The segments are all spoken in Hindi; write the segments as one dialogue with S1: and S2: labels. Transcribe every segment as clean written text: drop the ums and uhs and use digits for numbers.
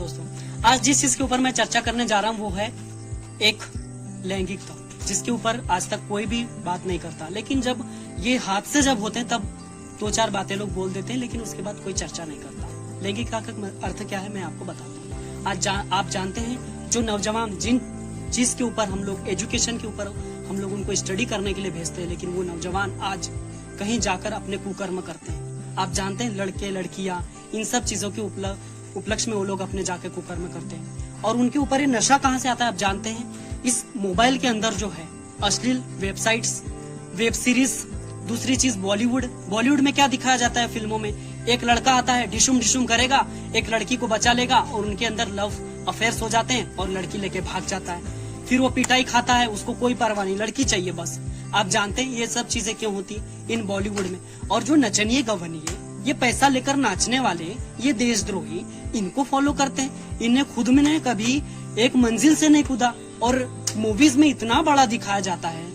S1: दोस्तों, आज जिस चीज के ऊपर मैं चर्चा करने जा रहा हूँ वो है एक लैंगिकता, जिसके ऊपर आज तक कोई भी बात नहीं करता। लेकिन जब ये हादसे जब होते हैं तब दो चार बातें लोग बोल देते हैं, लेकिन उसके बाद कोई चर्चा नहीं करता। लैंगिकता का अर्थ क्या है मैं आपको बताता हूँ। आज आप जानते हैं जो नौजवान जिन चीज के ऊपर हम लोग एजुकेशन के ऊपर हम लोग उनको स्टडी करने के लिए भेजते हैं, लेकिन वो नौजवान आज कहीं जाकर अपने कुकर्म करते हैं। आप जानते हैं लड़के लड़कियां इन सब चीजों के उपलक्ष्य में वो लोग अपने जाके कुकर्म करते हैं। और उनके ऊपर ये नशा कहाँ से आता है आप जानते हैं? इस मोबाइल के अंदर जो है अश्लील वेबसाइट्स, वेब सीरीज, दूसरी चीज बॉलीवुड में क्या दिखाया जाता है फिल्मों में? एक लड़का आता है, डिशुम डिशुम करेगा, एक लड़की को बचा लेगा और उनके अंदर लव अफेयर्स हो जाते हैं और लड़की लेके भाग जाता है। फिर वो पिटाई खाता है, उसको कोई परवाह नहीं, लड़की चाहिए बस। आप जानते हैं ये सब चीजें क्यों होती इन बॉलीवुड में? और जो नचनिए गवनिए, ये पैसा लेकर नाचने वाले, ये देशद्रोही, इनको फॉलो करते हैं। इन्हें खुद में ने कभी एक मंजिल से नहीं कूदा और मूवीज में इतना बड़ा दिखाया जाता है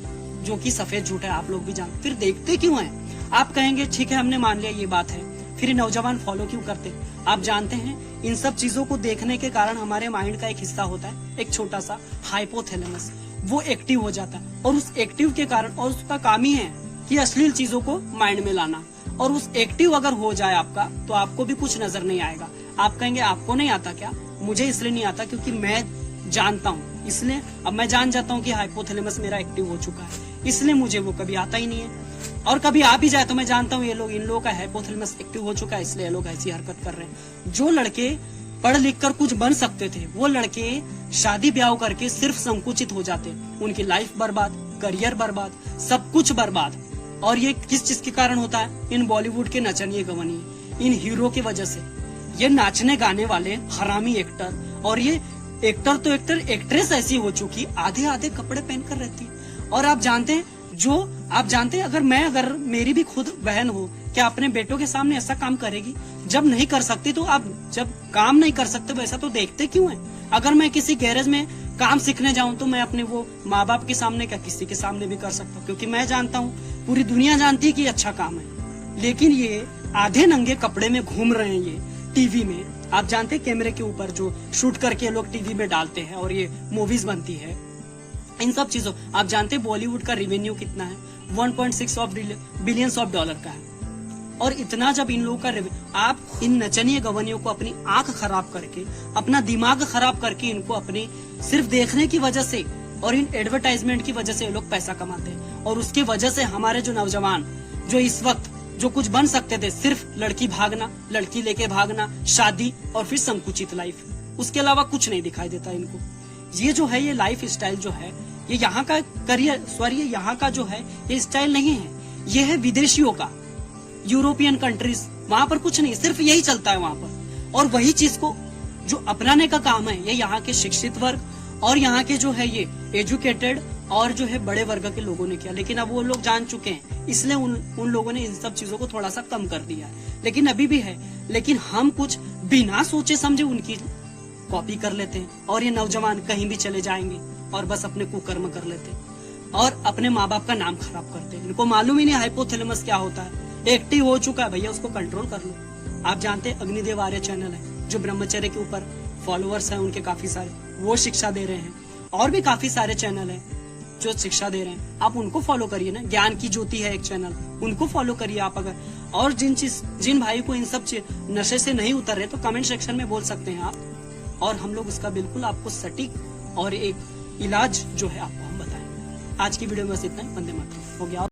S1: जो कि सफेद झूठ है, आप लोग भी जानते। फिर देखते क्यों हैं? आप कहेंगे ठीक है हमने मान लिया ये बात है, फिर नौजवान फॉलो क्यों करते? आप जानते हैं इन सब चीजों को देखने के कारण हमारे माइंड का एक हिस्सा होता है, एक छोटा सा हाइपोथैलेमस, वो एक्टिव हो जाता है। और उस एक्टिव के कारण, और उसका काम ही है कि अश्लील चीजों को माइंड में लाना। और उस एक्टिव अगर हो जाए आपका तो आपको भी कुछ नजर नहीं आएगा। आप कहेंगे आपको नहीं आता क्या? मुझे इसलिए नहीं आता क्योंकि मैं जानता हूँ, इसलिए अब मैं जान जाता हूँ कि हाइपोथैलेमस मेरा एक्टिव हो चुका है, इसलिए मुझे वो कभी आता ही नहीं है। और कभी आ भी जाए तो मैं जानता हूँ इन लोगों का हाइपोथैलेमस एक्टिव हो चुका है, इसलिए ये लोग ऐसी हरकत कर रहे हैं। जो लड़के पढ़ लिख कर कुछ बन सकते थे, वो लड़के शादी ब्याह करके सिर्फ संकुचित हो जाते, उनकी लाइफ बर्बाद, करियर बर्बाद, सब कुछ बर्बाद। और ये किस चीज के कारण होता है? इन बॉलीवुड के नचनिए गवनिए, इन हीरो की वजह से। ये नाचने गाने वाले हरामी एक्टर, और ये एक्टर तो एक्ट्रेस ऐसी हो चुकी आधे आधे कपड़े पहनकर रहती। और आप जानते हैं अगर मेरी भी खुद बहन हो, क्या अपने बेटों के सामने ऐसा काम करेगी? जब नहीं कर सकती तो आप जब काम नहीं कर सकते वैसा तो देखते क्यों है? अगर मैं किसी गैरेज में काम सीखने जाऊं तो मैं अपने वो माँ बाप के सामने क्या किसी के सामने भी कर सकता हूँ, क्योंकि मैं जानता हूँ, पूरी दुनिया जानती है कि अच्छा काम है। लेकिन ये आधे नंगे कपड़े में घूम रहे हैं ये टीवी में। आप जानते हैं कैमरे के ऊपर जो शूट करके लोग टीवी में डालते हैं और ये मूवीज बनती है। इन सब चीजों, आप जानते हैं बॉलीवुड का रेवेन्यू कितना है? 1.6 बिलियन डॉलर का है। और इतना जब इन लोगों का आप इन नचनिए गवनियों को अपनी आंख खराब करके, अपना दिमाग खराब करके, इनको अपने सिर्फ देखने की वजह से और इन एडवर्टाइजमेंट की वजह से ये लोग पैसा कमाते हैं। और उसकी वजह से हमारे जो नौजवान जो इस वक्त जो कुछ बन सकते थे, सिर्फ लड़की भागना, लड़की लेके भागना, शादी और फिर संकुचित लाइफ, उसके अलावा कुछ नहीं दिखाई देता इनको। ये जो है, ये लाइफ स्टाइल जो है, ये यहाँ का यहाँ का जो है ये स्टाइल नहीं है, ये है विदेशियों का, यूरोपियन कंट्रीज। वहां पर कुछ नहीं, सिर्फ यही चलता है वहां पर। और वही चीज को जो अपनाने का काम है ये यहाँ के शिक्षित वर्ग और यहाँ के जो है ये एजुकेटेड और जो है बड़े वर्ग के लोगों ने किया। लेकिन अब वो लोग जान चुके हैं, इसलिए उन लोगों ने इन सब चीजों को थोड़ा सा कम कर दिया है। लेकिन अभी भी है, लेकिन हम कुछ बिना सोचे समझे उनकी कॉपी कर लेते हैं। और ये नौजवान कहीं भी चले जाएंगे और बस अपने कुकर्म कर लेते हैं और अपने माँ बाप का नाम खराब करते हैं। इनको मालूम ही नहीं हाइपोथैलेमस क्या होता है। एक्टिव हो चुका है भैया, उसको कंट्रोल कर लो। आप जानते हैं अग्निदेव आर्य चैनल है जो ब्रह्मचर्य के ऊपर फॉलोअर्स हैं उनके काफी सारे, वो शिक्षा दे रहे हैं। और भी काफी सारे चैनल हैं जो शिक्षा दे रहे हैं, आप उनको फॉलो करिए ना। ज्ञान की ज्योति है एक चैनल, उनको फॉलो करिए आप अगर। और जिन भाई को इन सब नशे से नहीं उतर रहे तो कमेंट सेक्शन में बोल सकते हैं आप, और हम लोग उसका बिल्कुल आपको सटीक और एक इलाज जो है आपको हम बताएंगे। आज की वीडियो में बस इतना ही। वंदे मातरम हो गया।